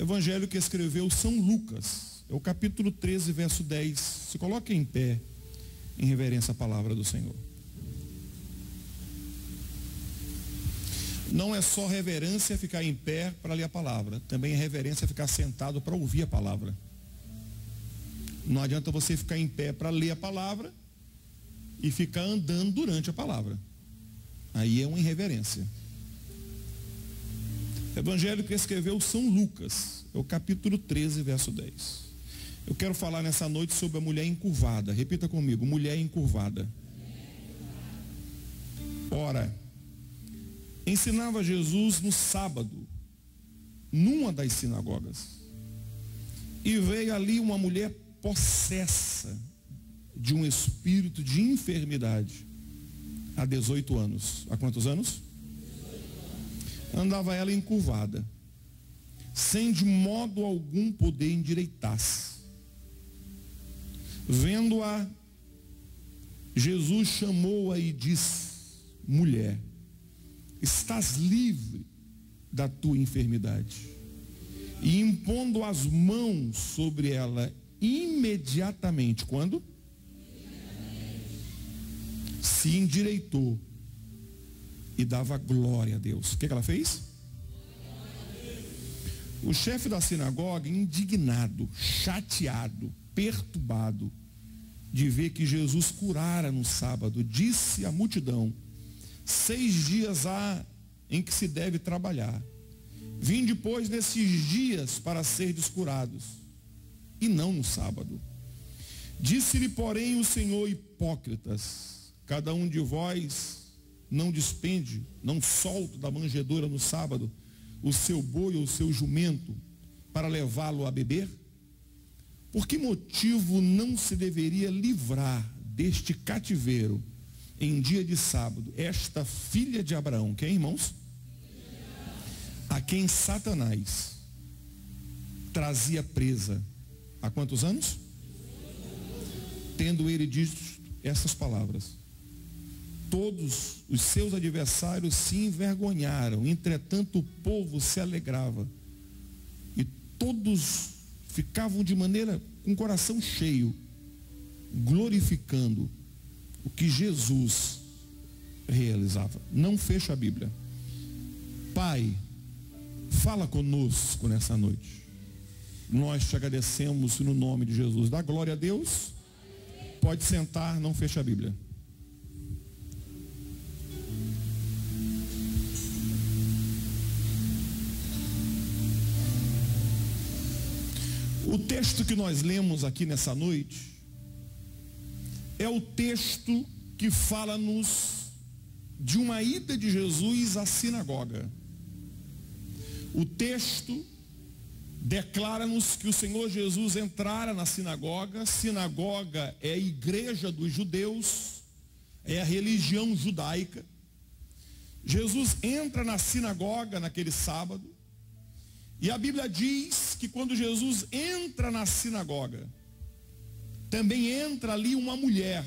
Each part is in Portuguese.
Evangelho que escreveu São Lucas, é o capítulo 13, verso 10. Se coloque em pé, em reverência à palavra do Senhor. Não é só reverência ficar em pé para ler a palavra, também é reverência ficar sentado para ouvir a palavra. Não adianta você ficar em pé para ler a palavra e ficar andando durante a palavra. Aí é uma irreverência. Evangelho que escreveu São Lucas, é o capítulo 13, verso 10. Eu quero falar nessa noite sobre a mulher encurvada. Repita comigo, mulher encurvada. Ora, ensinava Jesus no sábado, numa das sinagogas. E veio ali uma mulher possessa de um espírito de enfermidade há 18 anos. Há quantos anos? Andava ela encurvada, sem de modo algum poder endireitar-se. Vendo-a, Jesus chamou-a e disse: mulher, estás livre da tua enfermidade. E impondo as mãos sobre ela, imediatamente, quando? Se endireitou e dava glória a Deus. O que ela fez? O chefe da sinagoga, indignado, chateado, perturbado de ver que Jesus curara no sábado, disse à multidão: 6 dias há em que se deve trabalhar. Vim depois nesses dias para serdes curados, e não no sábado. Disse-lhe, porém, o Senhor: hipócritas, cada um de vós não despende, não solta da manjedoura no sábado o seu boi ou o seu jumento para levá-lo a beber? Por que motivo não se deveria livrar deste cativeiro em dia de sábado esta filha de Abraão? Quem, irmãos? A quem Satanás trazia presa há quantos anos? Tendo ele dito essas palavras, todos os seus adversários se envergonharam, entretanto o povo se alegrava, e todos ficavam de maneira, com o coração cheio, glorificando o que Jesus realizava. Não fecha a Bíblia. Pai, fala conosco nessa noite. Nós te agradecemos no nome de Jesus. Dá glória a Deus. Pode sentar, não fecha a Bíblia. O texto que nós lemos aqui nessa noite é o texto que fala-nos de uma ida de Jesus à sinagoga. O texto declara-nos que o Senhor Jesus entrara na sinagoga. Sinagoga é a igreja dos judeus, é a religião judaica. Jesus entra na sinagoga naquele sábado, e a Bíblia diz que quando Jesus entra na sinagoga, também entra ali uma mulher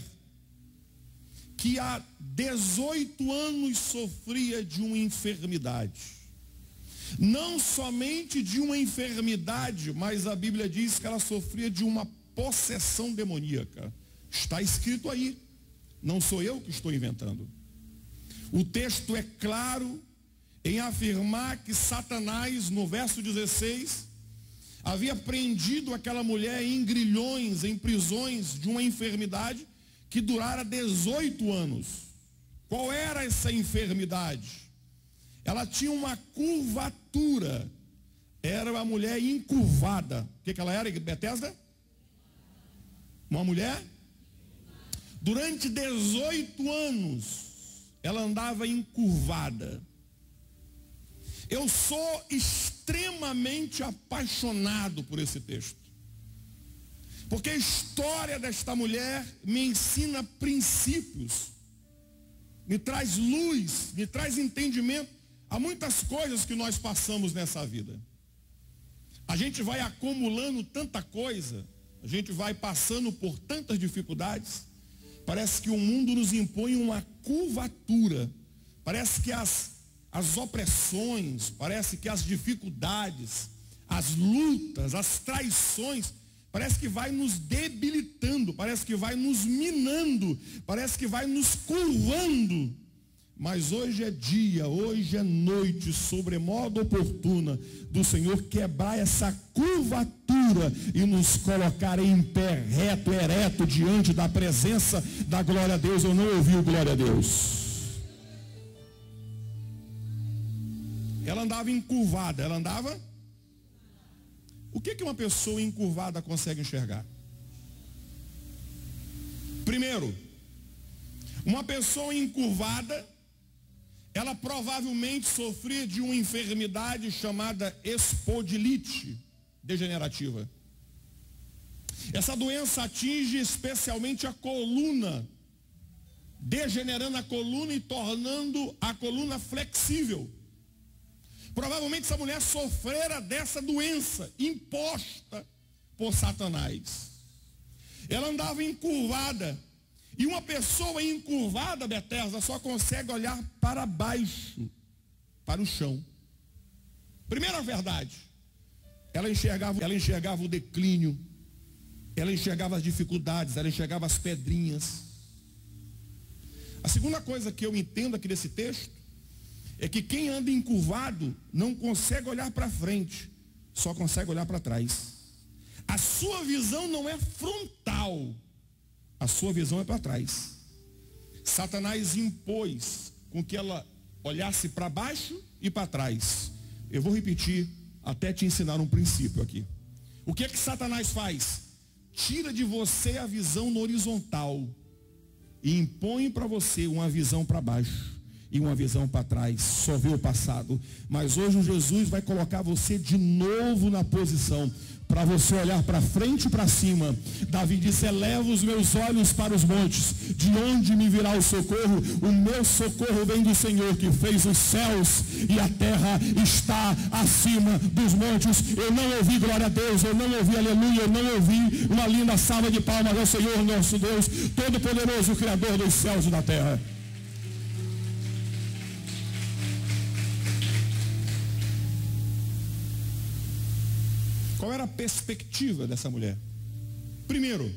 que há 18 anos sofria de uma enfermidade. Não somente de uma enfermidade, mas a Bíblia diz que ela sofria de uma possessão demoníaca. Está escrito aí. Não sou eu que estou inventando. O texto é claro em afirmar que Satanás, no verso 16, havia prendido aquela mulher em grilhões, em prisões de uma enfermidade que durara 18 anos. Qual era essa enfermidade? Ela tinha uma curvatura. Era uma mulher encurvada. O que ela era, Betesda? Uma mulher? Durante 18 anos, ela andava encurvada. Eu sou extremamente apaixonado por esse texto, porque a história desta mulher me ensina princípios, me traz luz, me traz entendimento a muitas coisas que nós passamos nessa vida. A gente vai acumulando tanta coisa, a gente vai passando por tantas dificuldades, parece que o mundo nos impõe uma curvatura, parece que as opressões, parece que as dificuldades, as lutas, as traições, parece que vai nos debilitando, parece que vai nos minando, parece que vai nos curvando. Mas hoje é dia, hoje é noite, sobremodo oportuna, do Senhor quebrar essa curvatura e nos colocar em pé, reto, ereto, diante da presença da glória a Deus. Eu não ouvi o glória a Deus. Ela andava encurvada, ela andava... O que uma pessoa encurvada consegue enxergar? Primeiro, uma pessoa encurvada, ela provavelmente sofria de uma enfermidade chamada espondilite degenerativa. Essa doença atinge especialmente a coluna, degenerando a coluna e tornando a coluna flexível. Provavelmente essa mulher sofrera dessa doença imposta por Satanás. Ela andava encurvada. E uma pessoa encurvada, Bethesda, só consegue olhar para baixo, para o chão. Primeira verdade, ela enxergava o declínio, ela enxergava as dificuldades, ela enxergava as pedrinhas. A segunda coisa que eu entendo aqui desse texto é que quem anda encurvado não consegue olhar para frente, só consegue olhar para trás. A sua visão não é frontal, a sua visão é para trás. Satanás impôs com que ela olhasse para baixo e para trás. Eu vou repetir até te ensinar um princípio aqui. O que é que Satanás faz? Tira de você a visão no horizontal e impõe para você uma visão para baixo e uma visão para trás, só vê o passado. Mas hoje Jesus vai colocar você de novo na posição para você olhar para frente e para cima. Davi disse: eleva os meus olhos para os montes, de onde me virá o socorro? O meu socorro vem do Senhor, que fez os céus e a terra está acima dos montes. Eu não ouvi glória a Deus, eu não ouvi aleluia, eu não ouvi uma linda salva de palmas ao Senhor nosso Deus, Todo-Poderoso, Criador dos céus e da terra. Qual era a perspectiva dessa mulher? Primeiro,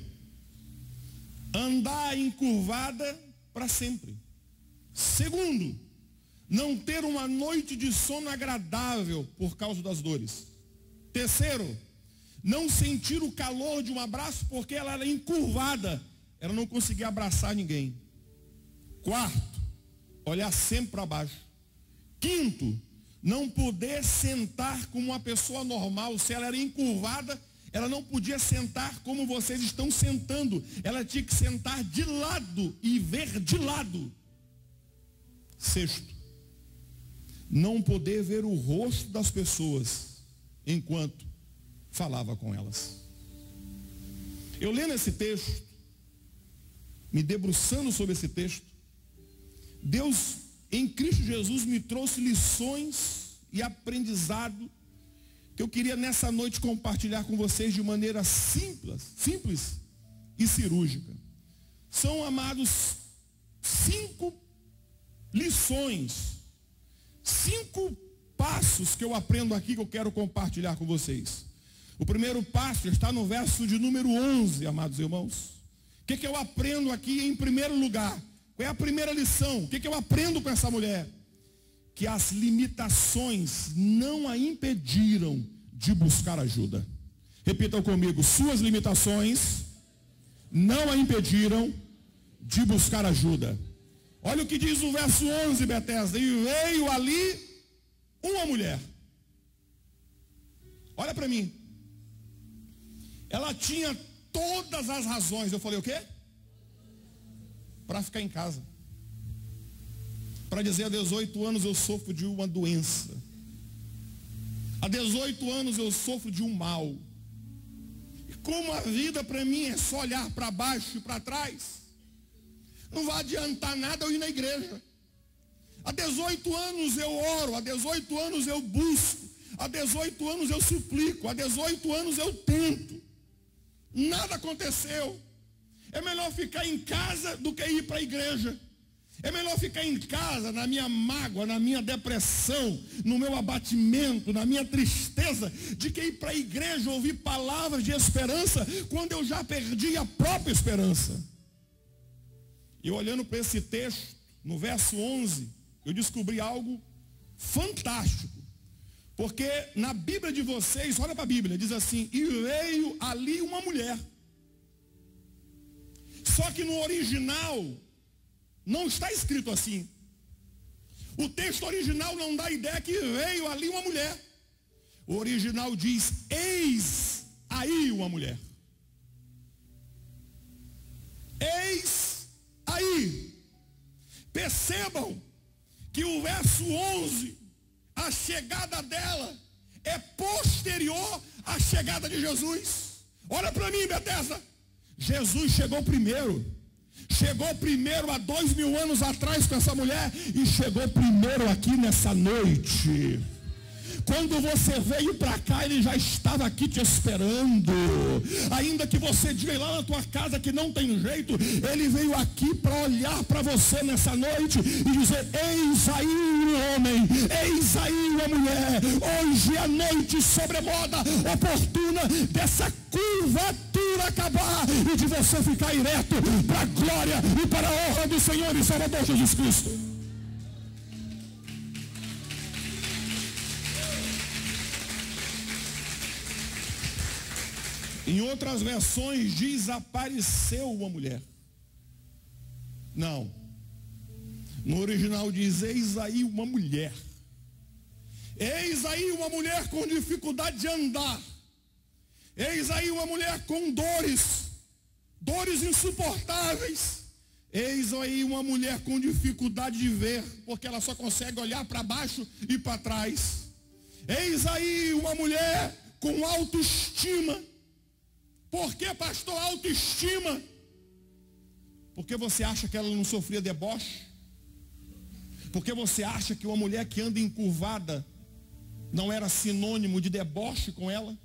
andar encurvada para sempre. Segundo, não ter uma noite de sono agradável por causa das dores. Terceiro, não sentir o calor de um abraço porque ela era encurvada, ela não conseguia abraçar ninguém. Quarto, olhar sempre para baixo. Quinto, não poder sentar como uma pessoa normal. Se ela era encurvada, ela não podia sentar como vocês estão sentando. Ela tinha que sentar de lado e ver de lado. Sexto, não poder ver o rosto das pessoas enquanto falava com elas. Eu lendo esse texto, me debruçando sobre esse texto, Deus em Cristo Jesus me trouxe lições e aprendizado que eu queria nessa noite compartilhar com vocês de maneira simples e cirúrgica. São, amados, 5 lições, 5 passos que eu aprendo aqui que eu quero compartilhar com vocês. O primeiro passo está no verso de número 11, amados irmãos. O que eu aprendo aqui em primeiro lugar? Qual é a primeira lição? O que eu aprendo com essa mulher? Que as limitações não a impediram de buscar ajuda. Repitam comigo: suas limitações não a impediram de buscar ajuda. Olha o que diz o verso 11, Bethesda: e veio ali uma mulher. Olha para mim. Ela tinha todas as razões. Eu falei o quê? Para ficar em casa. Para dizer: há 18 anos eu sofro de uma doença. Há 18 anos eu sofro de um mal. E como a vida para mim é só olhar para baixo e para trás, não vai adiantar nada eu ir na igreja. Há 18 anos eu oro, há 18 anos eu busco, há 18 anos eu suplico, há 18 anos eu tento. Nada aconteceu. É melhor ficar em casa do que ir para a igreja. É melhor ficar em casa, na minha mágoa, na minha depressão, no meu abatimento, na minha tristeza, de que ir para a igreja ouvir palavras de esperança, quando eu já perdi a própria esperança. E olhando para esse texto, no verso 11, eu descobri algo fantástico. Porque na Bíblia de vocês, olha para a Bíblia, diz assim: e veio ali uma mulher. Só que no original não está escrito assim. O texto original não dá a ideia que veio ali uma mulher. O original diz: eis aí uma mulher. Eis aí. Percebam que o verso 11, a chegada dela é posterior à chegada de Jesus. Olha para mim, Bethesda. Jesus chegou primeiro. Chegou primeiro há 2000 anos atrás com essa mulher e chegou primeiro aqui nessa noite. Quando você veio para cá, ele já estava aqui te esperando. Ainda que você diga lá na tua casa que não tem jeito, ele veio aqui para olhar para você nessa noite e dizer: eis aí um homem, eis aí uma mulher. Hoje é a noite sobremoda oportuna dessa curvatura acabar e de você ficar ereto para a glória e para a honra do Senhor e Salvador Jesus Cristo. Em outras versões diz: apareceu uma mulher. Não. No original diz: eis aí uma mulher. Eis aí uma mulher com dificuldade de andar. Eis aí uma mulher com dores insuportáveis. Eis aí uma mulher com dificuldade de ver, porque ela só consegue olhar para baixo e para trás. Eis aí uma mulher com autoestima. Por que, pastor, autoestima? Porque você acha que ela não sofria deboche? Porque você acha que uma mulher que anda encurvada não era sinônimo de deboche com ela?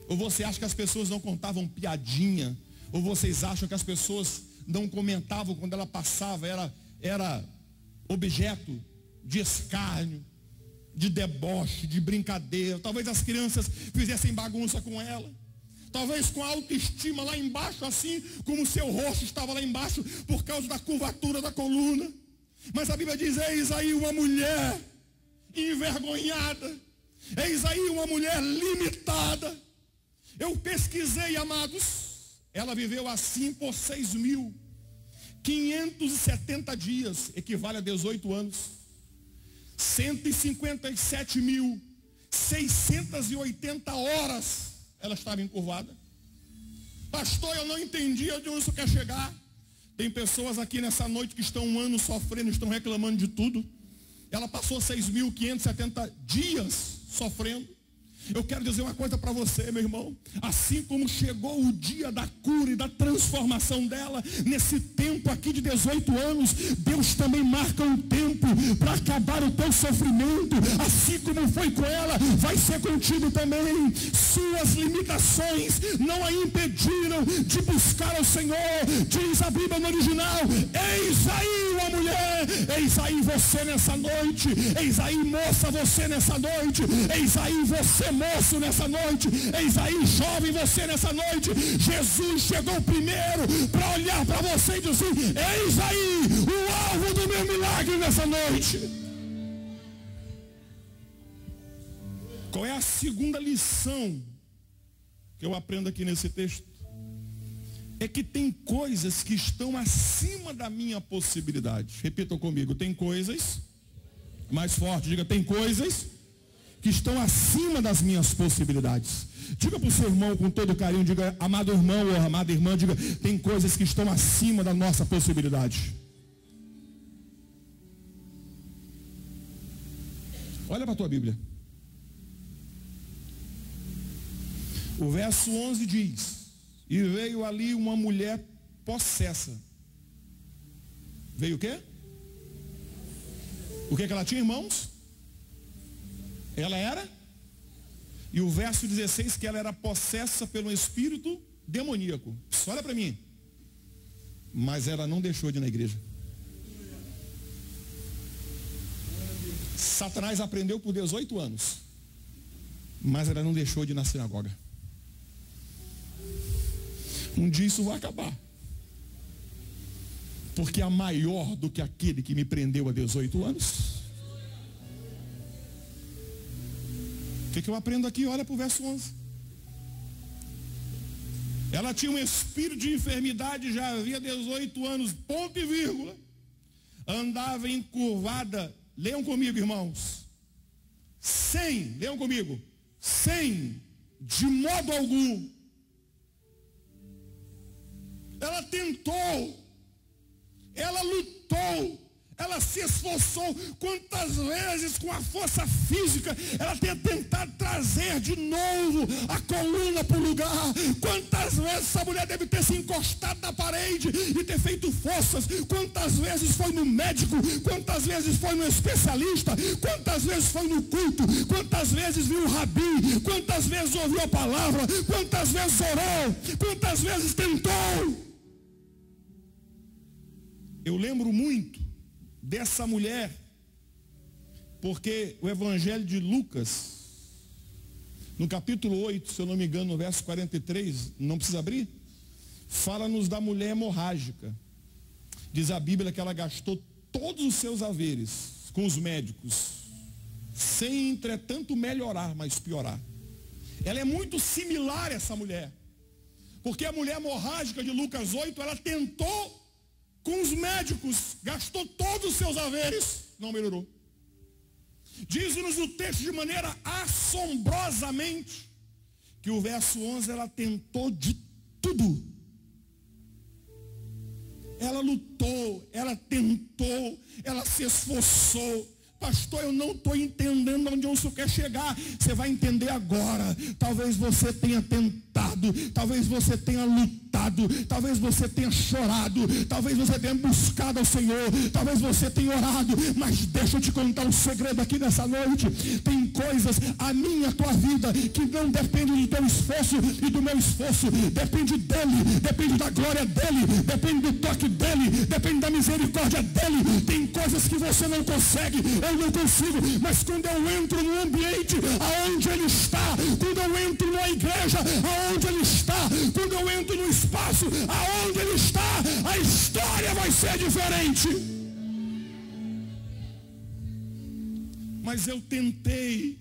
Ou você acha que as pessoas não contavam piadinha? Ou vocês acham que as pessoas não comentavam quando ela passava? Era objeto de escárnio, de deboche, de brincadeira. Talvez as crianças fizessem bagunça com ela. Talvez com a autoestima lá embaixo, assim como o seu rosto estava lá embaixo por causa da curvatura da coluna. Mas a Bíblia diz: eis aí uma mulher envergonhada. Eis aí uma mulher limitada. Eu pesquisei, amados. Ela viveu assim por 6.570 dias, equivale a 18 anos. 157.680 horas ela estava encurvada. Pastor, eu não entendi onde isso quer chegar. Tem pessoas aqui nessa noite que estão um ano sofrendo, estão reclamando de tudo. Ela passou 6.570 dias sofrendo. Eu quero dizer uma coisa para você, meu irmão. Assim como chegou o dia da cura e da transformação dela, nesse tempo aqui de 18 anos, Deus também marca um tempo para acabar o teu sofrimento. Assim como foi com ela, vai ser contigo também. Suas limitações não a impediram de buscar ao Senhor. Diz a Bíblia no original: eis aí uma mulher, eis aí você nessa noite, eis aí moça você nessa noite, eis aí você moço nessa noite, eis aí jovem você nessa noite. Jesus chegou primeiro para olhar para você e dizer: eis aí o alvo do meu milagre nessa noite. Qual é a segunda lição que eu aprendo aqui nesse texto? É que tem coisas que estão acima da minha possibilidade. Repitam comigo: tem coisas, mais forte, diga: tem coisas que estão acima das minhas possibilidades. Diga para o seu irmão com todo carinho, diga: amado irmão ou amada irmã, diga: tem coisas que estão acima da nossa possibilidade. Olha para a tua Bíblia. O verso 11 diz: e veio ali uma mulher possessa. Veio o quê? O que ela tinha, irmãos? Ela era? E o verso 16, que ela era possessa pelo espírito demoníaco. Olha para mim. Mas ela não deixou de ir na igreja. Satanás aprendeu por 18 anos. Mas ela não deixou de ir na sinagoga. Um dia isso vai acabar. Porque é maior do que aquele que me prendeu há 18 anos. O que eu aprendo aqui? Olha para o verso 11. Ela tinha um espírito de enfermidade, já havia 18 anos, ponto e vírgula. Andava encurvada. Leiam comigo, irmãos. Leiam comigo. Sem, de modo algum. Ela tentou, ela lutou, ela se esforçou. Quantas vezes com a força física ela tem tentado trazer de novo a coluna para o lugar. Quantas vezes essa mulher deve ter se encostado na parede e ter feito forças. Quantas vezes foi no médico, quantas vezes foi no especialista, quantas vezes foi no culto, quantas vezes viu o rabi, quantas vezes ouviu a palavra, quantas vezes orou, quantas vezes tentou. Eu lembro muito dessa mulher, porque o Evangelho de Lucas, no capítulo 8, se eu não me engano, no verso 43, não precisa abrir, fala-nos da mulher hemorrágica. Diz a Bíblia que ela gastou todos os seus haveres com os médicos, sem, entretanto, melhorar, mas piorar. Ela é muito similar a essa mulher, porque a mulher hemorrágica de Lucas 8, ela tentou com os médicos, gastou todos os seus haveres, não melhorou. Diz-nos o texto de maneira assombrosamente que o verso 11, ela tentou de tudo. Ela lutou, ela tentou, ela se esforçou. Pastor, eu não estou entendendo onde o senhor quer chegar. Você vai entender agora. Talvez você tenha tentado, talvez você tenha lutado, talvez você tenha chorado, talvez você tenha buscado ao Senhor, talvez você tenha orado, mas deixa eu te contar um segredo aqui nessa noite. Tem coisas, a minha, a tua vida, que não depende do teu esforço e do meu esforço, depende dele, depende da glória dele, depende do toque dele, depende da misericórdia dele. Tem coisas que você não consegue, eu não consigo, mas quando eu entro no ambiente aonde ele está, quando eu entro na igreja aonde ele está, quando eu entro no espaço aonde ele está, a história vai ser diferente. Mas eu tentei.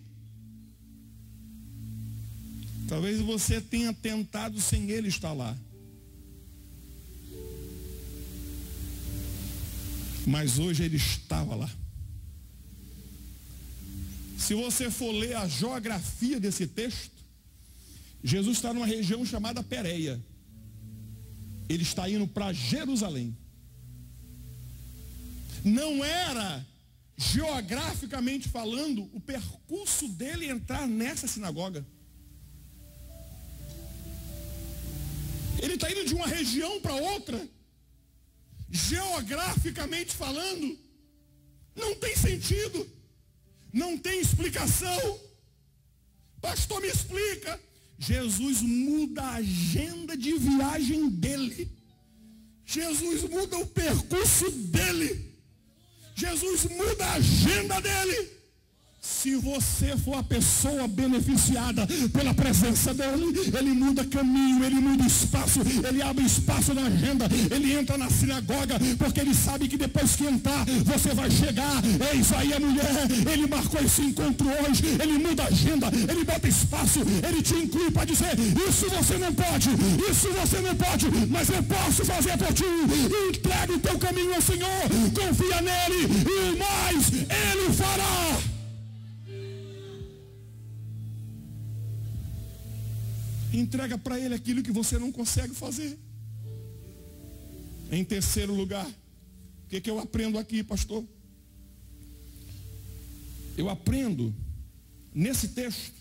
Talvez você tenha tentado sem ele estar lá. Mas hoje ele estava lá. Se você for ler a geografia desse texto, Jesus está numa região chamada Pérea. Ele está indo para Jerusalém. Não era, geograficamente falando, o percurso dele entrar nessa sinagoga. Ele está indo de uma região para outra. Geograficamente falando, não tem sentido. Não tem explicação. Pastor, me explica. Jesus muda a agenda de viagem dele. Jesus muda o percurso dele. Jesus muda a agenda dele. Se você for a pessoa beneficiada pela presença dele, ele muda caminho, ele muda espaço, ele abre espaço na agenda, ele entra na sinagoga, porque ele sabe que depois que entrar, você vai chegar. Eis aí a mulher, ele marcou esse encontro hoje, ele muda a agenda, ele bota espaço, ele te inclui para dizer, isso você não pode, mas eu posso fazer por ti. Entrega o teu caminho ao Senhor, confia nele, e o mais ele fará. Entrega para ele aquilo que você não consegue fazer. Em terceiro lugar, o que eu aprendo aqui, pastor? Eu aprendo nesse texto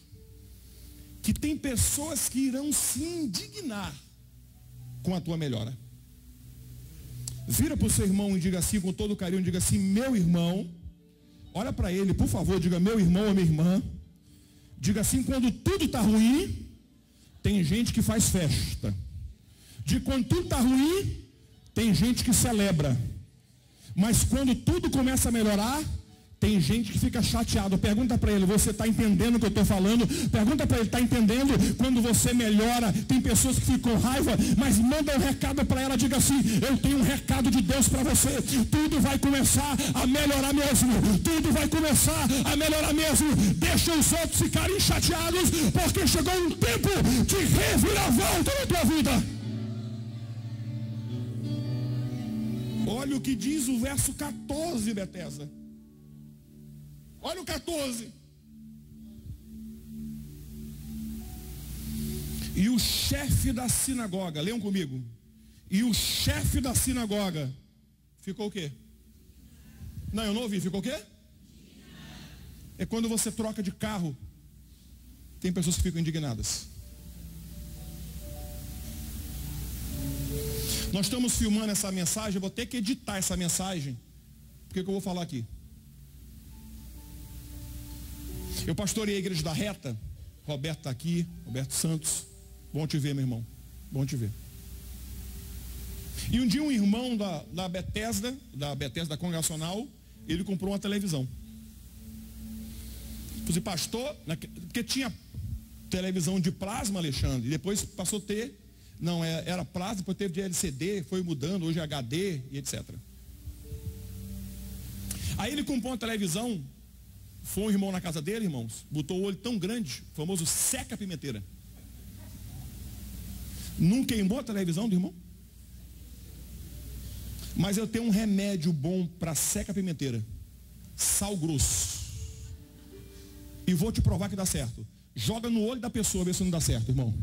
que tem pessoas que irão se indignar com a tua melhora. Vira para o seu irmão e diga assim, com todo carinho, diga assim, meu irmão. Olha para ele, por favor, diga meu irmão ou minha irmã. Diga assim, quando tudo está ruim, tem gente que faz festa. De quando tudo está ruim, tem gente que celebra. Mas quando tudo começa a melhorar, Tem gente que fica chateado. Pergunta para ele, você está entendendo o que eu estou falando? Pergunta para ele, está entendendo quando você melhora? Tem pessoas que ficam com raiva, mas manda um recado para ela, diga assim, eu tenho um recado de Deus para você. Tudo vai começar a melhorar mesmo. Tudo vai começar a melhorar mesmo. Deixa os outros ficarem chateados, porque chegou um tempo de reviravolta na tua vida. Olha o que diz o verso 14, Bethesda. Olha o 14. E o chefe da sinagoga, leiam comigo. E o chefe da sinagoga ficou o quê? Não, eu não ouvi, ficou o quê? É quando você troca de carro, tem pessoas que ficam indignadas. Nós estamos filmando essa mensagem, eu vou ter que editar essa mensagem. Porque que eu vou falar aqui? Eu pastorei a igreja da Reta. Roberto está aqui, Roberto Santos. Bom te ver, meu irmão. Bom te ver. E um dia um irmão da Bethesda Congregacional, ele comprou uma televisão. Falei, pastor, porque tinha televisão de plasma, Alexandre, e depois passou a ter, não, era plasma, depois teve de LCD, foi mudando, hoje é HD e etc. Aí ele comprou uma televisão. Foi um irmão na casa dele, irmãos, botou o olho tão grande, o famoso seca-pimenteira. Não queimou a televisão do irmão? Mas eu tenho um remédio bom para seca-pimenteira. Sal grosso. E vou te provar que dá certo. Joga no olho da pessoa, vê se não dá certo, irmão.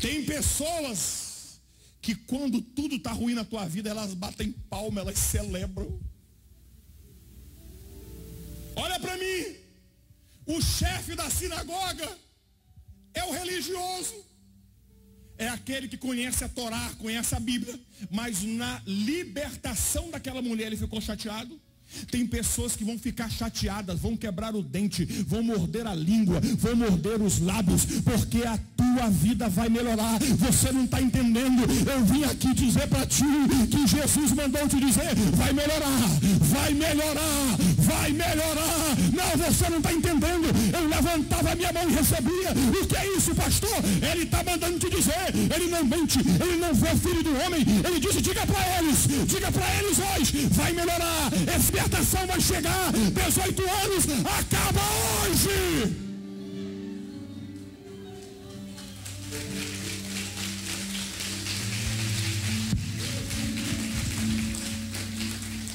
Tem pessoas que quando tudo está ruim na tua vida, elas batem palma, elas celebram. Olha para mim, o chefe da sinagoga é o religioso, é aquele que conhece a Torá, conhece a Bíblia, mas na libertação daquela mulher ele ficou chateado. Tem pessoas que vão ficar chateadas, vão quebrar o dente, vão morder a língua, vão morder os lábios, porque a tua vida vai melhorar. Você não está entendendo. Eu vim aqui dizer para ti que Jesus mandou te dizer, vai melhorar, vai melhorar, vai melhorar. Não, você não está entendendo. Eu levantava a minha mão e recebia. O que é isso, pastor? Ele está mandando te dizer. Ele não mente, ele não vê o filho do homem. Ele disse, diga para eles hoje, vai melhorar. Essa libertação vai chegar. 18 anos, acaba hoje.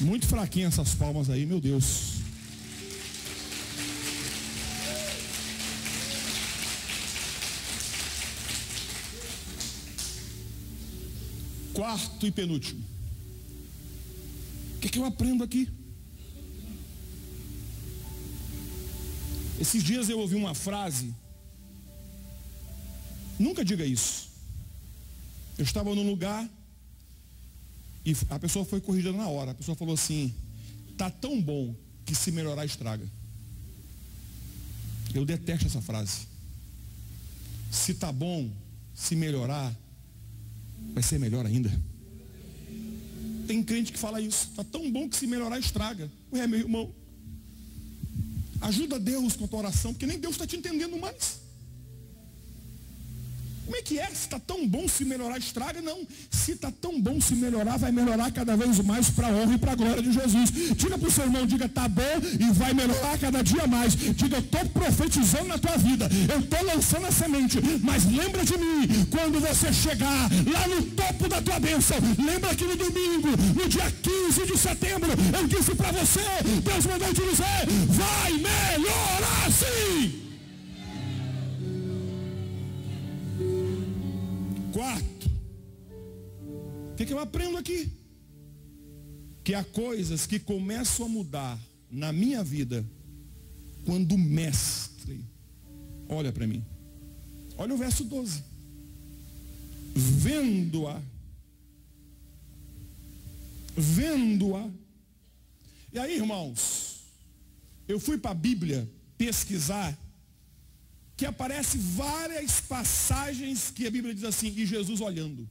Muito fraquinha essas palmas aí, meu Deus. Quarto e penúltimo. O que eu aprendo aqui? Esses dias eu ouvi uma frase. Nunca diga isso. Eu estava num lugar e a pessoa foi corrigida na hora. A pessoa falou assim, tá tão bom que se melhorar estraga. Eu detesto essa frase. Se tá bom, se melhorar, vai ser melhor ainda. Tem crente que fala isso. Tá tão bom que se melhorar estraga. Ué, meu irmão, ajuda Deus com a tua oração, porque nem Deus está te entendendo mais. Como é que é? Se está tão bom se melhorar, estraga? Não. Se está tão bom se melhorar, vai melhorar cada vez mais para a honra e para a glória de Jesus. Diga para o seu irmão, diga, está bom e vai melhorar cada dia mais. Diga, eu estou profetizando na tua vida. Eu estou lançando a semente. Mas lembra de mim, quando você chegar lá no topo da tua bênção, lembra que no domingo, no dia 15 de setembro, eu disse para você, Deus mandou te dizer, vai melhorar sim. Quarto, o que eu aprendo aqui? Que há coisas que começam a mudar na minha vida quando o mestre olha para mim. Olha o verso 12. Vendo-a. E aí, irmãos, eu fui para a Bíblia pesquisar, que aparece várias passagens que a Bíblia diz assim, e Jesus olhando.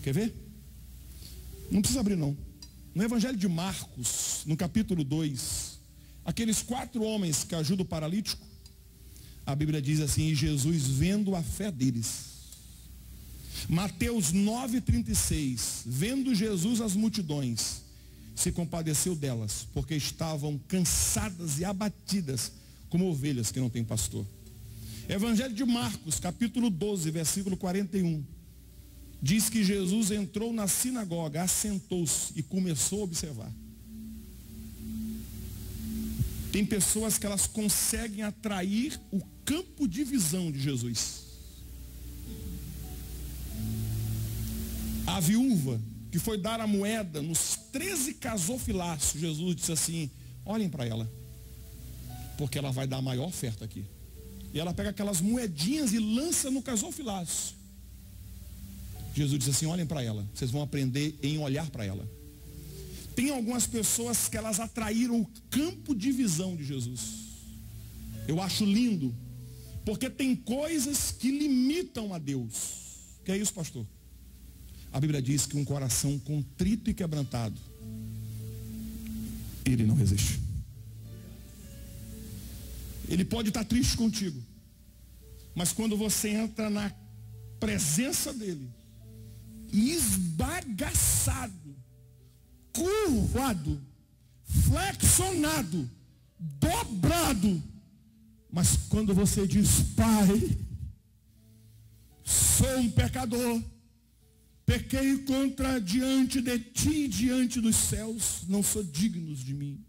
Quer ver? Não precisa abrir não. No Evangelho de Marcos, no capítulo 2, aqueles 4 homens que ajudam o paralítico, a Bíblia diz assim: e Jesus vendo a fé deles. Mateus 9,36, vendo Jesus as multidões, se compadeceu delas, porque estavam cansadas e abatidas, como ovelhas que não têm pastor. Evangelho de Marcos, capítulo 12, versículo 41, diz que Jesus entrou na sinagoga, assentou-se e começou a observar. Tem pessoas que elas conseguem atrair o campo de visão de Jesus. A viúva que foi dar a moeda nos 13 casofilácios, Jesus disse assim: olhem para ela, porque ela vai dar a maior oferta aqui. E ela pega aquelas moedinhas e lança no casofilácio. Jesus disse assim: olhem para ela, vocês vão aprender em olhar para ela. Tem algumas pessoas que elas atraíram o campo de visão de Jesus. Eu acho lindo, porque tem coisas que limitam a Deus. Que é isso, pastor? A Bíblia diz que um coração contrito e quebrantado, Ele não resiste. Ele pode estar triste contigo, mas quando você entra na presença dEle, esbagaçado, curvado, flexionado, dobrado, mas quando você diz: Pai, sou um pecador, pequei contra diante de ti, diante dos céus, não sou digno de mim.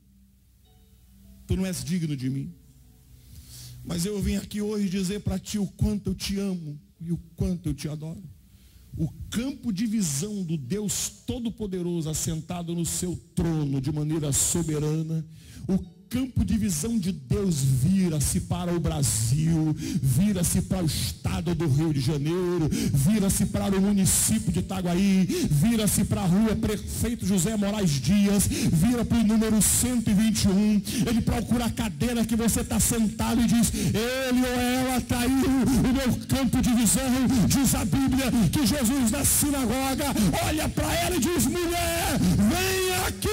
Tu não és digno de mim. Mas eu vim aqui hoje dizer para ti o quanto eu te amo e o quanto eu te adoro. O campo de visão do Deus Todo-Poderoso assentado no seu trono de maneira soberana, o campo de visão de Deus vira-se para o Brasil, vira-se para o estado do Rio de Janeiro, vira-se para o município de Itaguaí, vira-se para a rua Prefeito José Moraes Dias, vira para o número 121, ele procura a cadeira que você está sentado e diz: ele ou ela traiu o meu campo de visão. Diz a Bíblia que Jesus na sinagoga olha para ela e diz: mulher, vem aqui.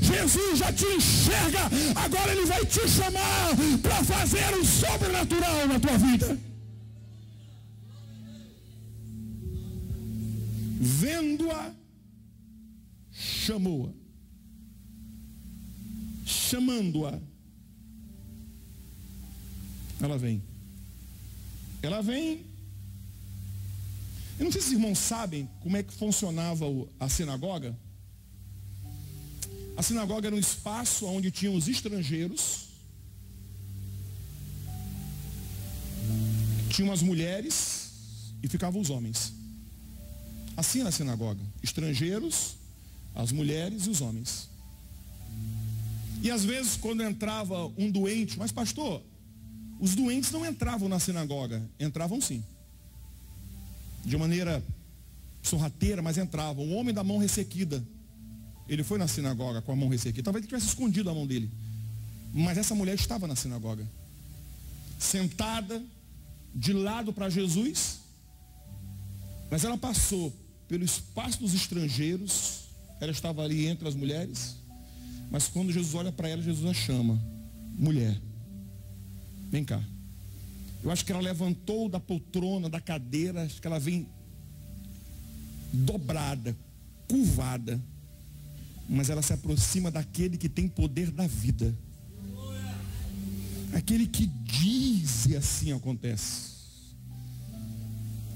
Jesus já te enxerga, agora Ele vai te chamar para fazer o sobrenatural na tua vida. Vendo-a, chamou-a. Chamando-a, ela vem. Ela vem. Eu não sei se os irmãos sabem como é que funcionava a sinagoga. A sinagoga era um espaço onde tinham os estrangeiros, tinham as mulheres e ficavam os homens. Assim na sinagoga: estrangeiros, as mulheres e os homens. E às vezes quando entrava um doente, mas pastor, os doentes não entravam na sinagoga. Entravam sim, de maneira sorrateira, mas entravam. O homem da mão ressequida, ele foi na sinagoga com a mão ressequida. Talvez ele tivesse escondido a mão dele, mas essa mulher estava na sinagoga, sentada de lado para Jesus. Mas ela passou pelo espaço dos estrangeiros, ela estava ali entre as mulheres. Mas quando Jesus olha para ela, Jesus a chama: mulher, vem cá. Eu acho que ela levantou da poltrona, da cadeira, acho que ela vem dobrada, curvada, mas ela se aproxima daquele que tem poder da vida, aquele que diz e assim acontece,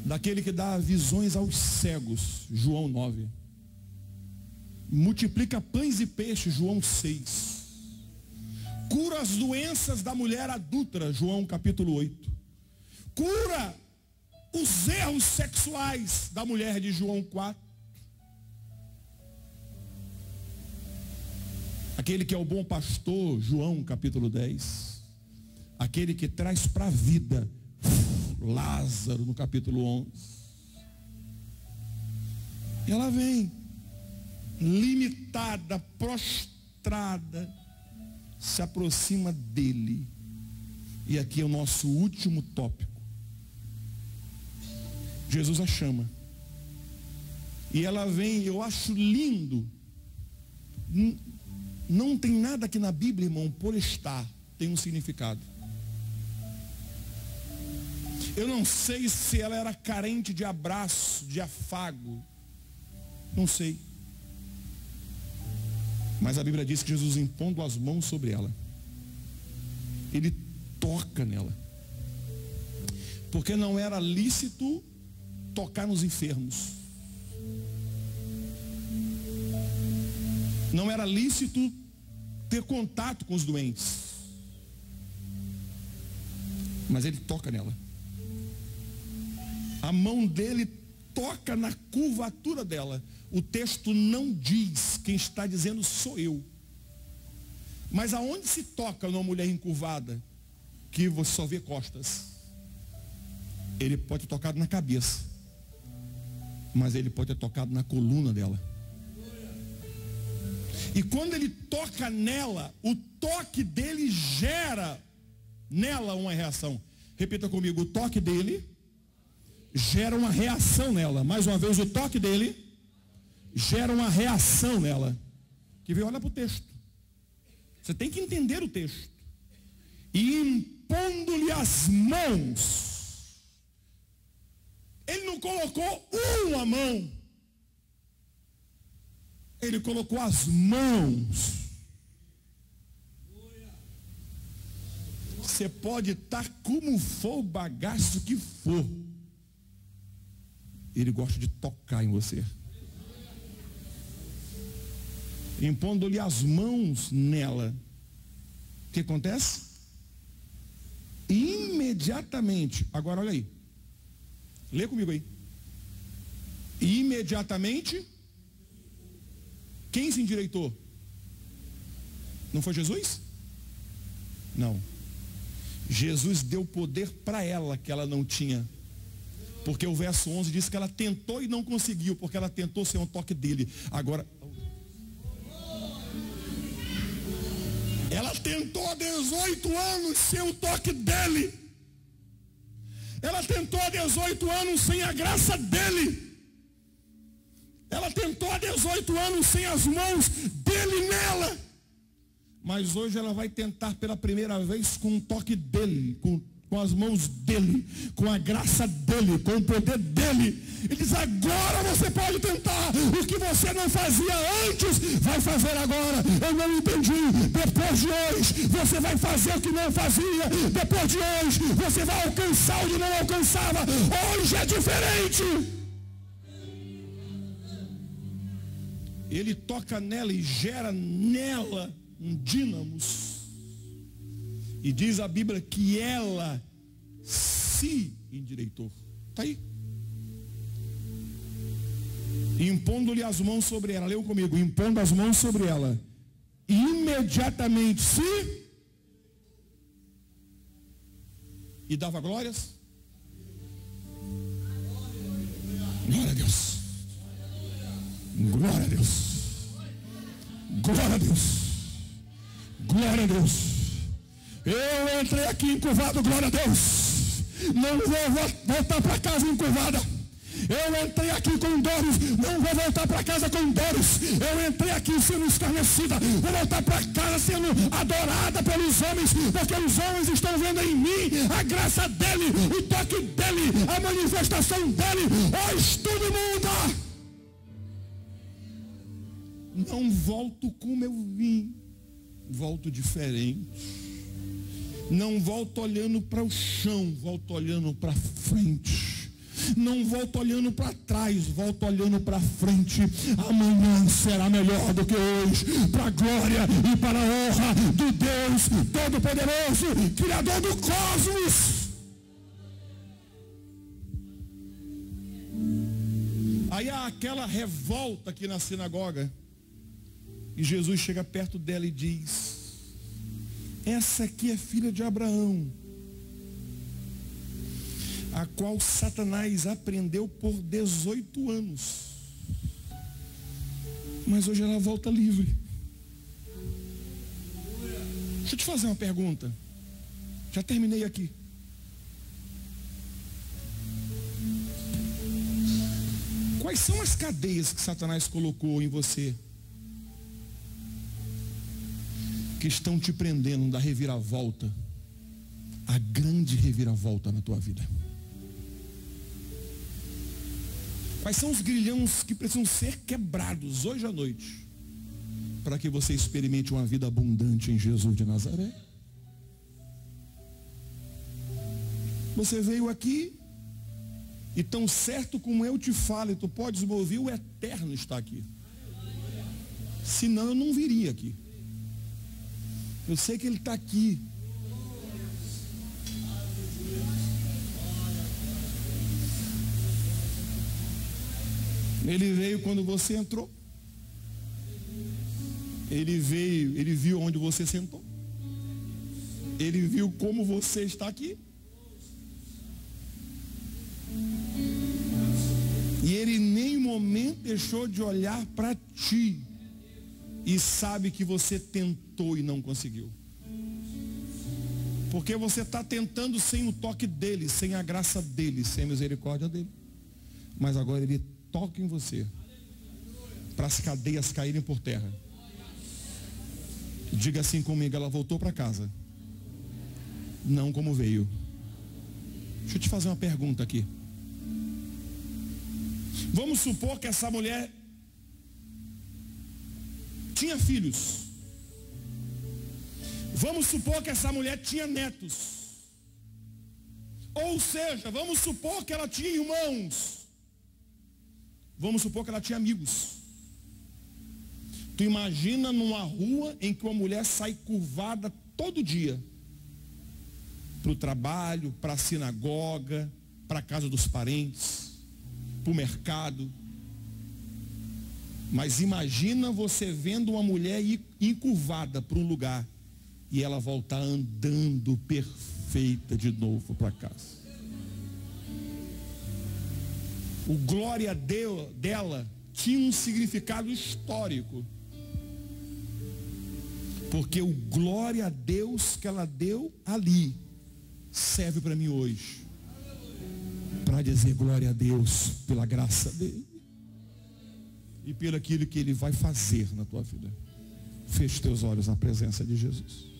daquele que dá visões aos cegos, João 9, multiplica pães e peixes, João 6, cura as doenças da mulher adúltera, João capítulo 8, cura os erros sexuais da mulher de João 4. Aquele que é o bom pastor, João capítulo 10. Aquele que traz para a vida, Lázaro no capítulo 11. E ela vem limitada, prostrada, se aproxima dele. E aqui é o nosso último tópico. Jesus a chama. E ela vem, eu acho lindo. Não tem nada aqui na Bíblia, irmão, por estar, tem um significado. Eu não sei se ela era carente de abraço, de afago. Não sei. Mas a Bíblia diz que Jesus, impondo as mãos sobre ela, ele toca nela. Porque não era lícito tocar nos enfermos. Não era lícito ter contato com os doentes. Mas ele toca nela. A mão dele toca na curvatura dela. O texto não diz, quem está dizendo sou eu. Mas aonde se toca numa mulher encurvada, que você só vê costas? Ele pode ter tocado na cabeça, mas ele pode ter tocado na coluna dela. E quando ele toca nela, o toque dele gera nela uma reação. Repita comigo, o toque dele gera uma reação nela. Mais uma vez, o toque dele gera uma reação nela. Que vem, olha para o texto. Você tem que entender o texto. E impondo-lhe as mãos. Ele não colocou uma mão. Ele colocou as mãos. Você pode estar como for, o bagaço que for. Ele gosta de tocar em você. Impondo-lhe as mãos nela. O que acontece? Imediatamente. Agora olha aí. Lê comigo aí. Imediatamente. Quem se endireitou? Não foi Jesus? Não. Jesus deu poder para ela que ela não tinha. Porque o verso 11 diz que ela tentou e não conseguiu, porque ela tentou sem um toque dele. Agora, ela tentou há 18 anos sem o toque dele. Ela tentou há 18 anos sem a graça dele. Ela tentou há 18 anos sem as mãos dele nela. Mas hoje ela vai tentar pela primeira vez com o toque dele, com as mãos dele, com a graça dele, com o poder dele. Ele diz, agora você pode tentar. O que você não fazia antes, vai fazer agora. Eu não entendi. Depois de hoje, você vai fazer o que não fazia. Depois de hoje, você vai alcançar o que não alcançava. Hoje é diferente. Ele toca nela e gera nela um dínamos. E diz a Bíblia que ela se endireitou. Está aí. Impondo-lhe as mãos sobre ela. Leu comigo. Impondo as mãos sobre ela. Imediatamente se. E dava glórias. Glória a Deus. Glória a Deus. Glória a Deus. Glória a Deus. Eu entrei aqui encurvado, glória a Deus. Não vou voltar para casa encurvada. Eu entrei aqui com dores, não vou voltar para casa com dores. Eu entrei aqui sendo escarnecida, vou voltar para casa sendo adorada pelos homens, porque os homens estão vendo em mim a graça dele, o toque dele, a manifestação dele. Hoje tudo muda. Não volto como eu vim, volto diferente. Não volto olhando para o chão, volto olhando para frente. Não volto olhando para trás, volto olhando para frente. Amanhã será melhor do que hoje, para a glória e para a honra do Deus Todo-Poderoso, Criador do cosmos. Aí há aquela revolta aqui na sinagoga. E Jesus chega perto dela e diz: essa aqui é filha de Abraão, a qual Satanás aprendeu por 18 anos. Mas hoje ela volta livre. Deixa eu te fazer uma pergunta. Já terminei aqui. Quais são as cadeias que Satanás colocou em você que estão te prendendo da reviravolta, a grande reviravolta na tua vida? Quais são os grilhões que precisam ser quebrados hoje à noite para que você experimente uma vida abundante em Jesus de Nazaré? Você veio aqui e tão certo como eu te falo, e tu podes me ouvir, o Eterno está aqui. Senão eu não viria aqui. Eu sei que Ele está aqui. Ele veio quando você entrou. Ele veio, Ele viu onde você sentou. Ele viu como você está aqui. E Ele em nenhum momento deixou de olhar para ti. E sabe que você tentou e não conseguiu. Porque você está tentando sem o toque dEle, sem a graça dEle, sem a misericórdia dEle. Mas agora Ele toca em você, para as cadeias caírem por terra. Diga assim comigo: ela voltou para casa, não como veio. Deixa eu te fazer uma pergunta aqui. Vamos supor que essa mulher tinha filhos. Vamos supor que essa mulher tinha netos. Ou seja, vamos supor que ela tinha irmãos. Vamos supor que ela tinha amigos. Tu imagina numa rua em que uma mulher sai curvada todo dia para o trabalho, para a sinagoga, para a casa dos parentes, para o mercado. Mas imagina você vendo uma mulher ir encurvada para um lugar e ela voltar andando perfeita de novo para casa. O glória dela tinha um significado histórico. Porque o glória a Deus que ela deu ali serve para mim hoje. Para dizer glória a Deus pela graça dele. E pelo aquilo que ele vai fazer na tua vida. Feche teus olhos na presença de Jesus.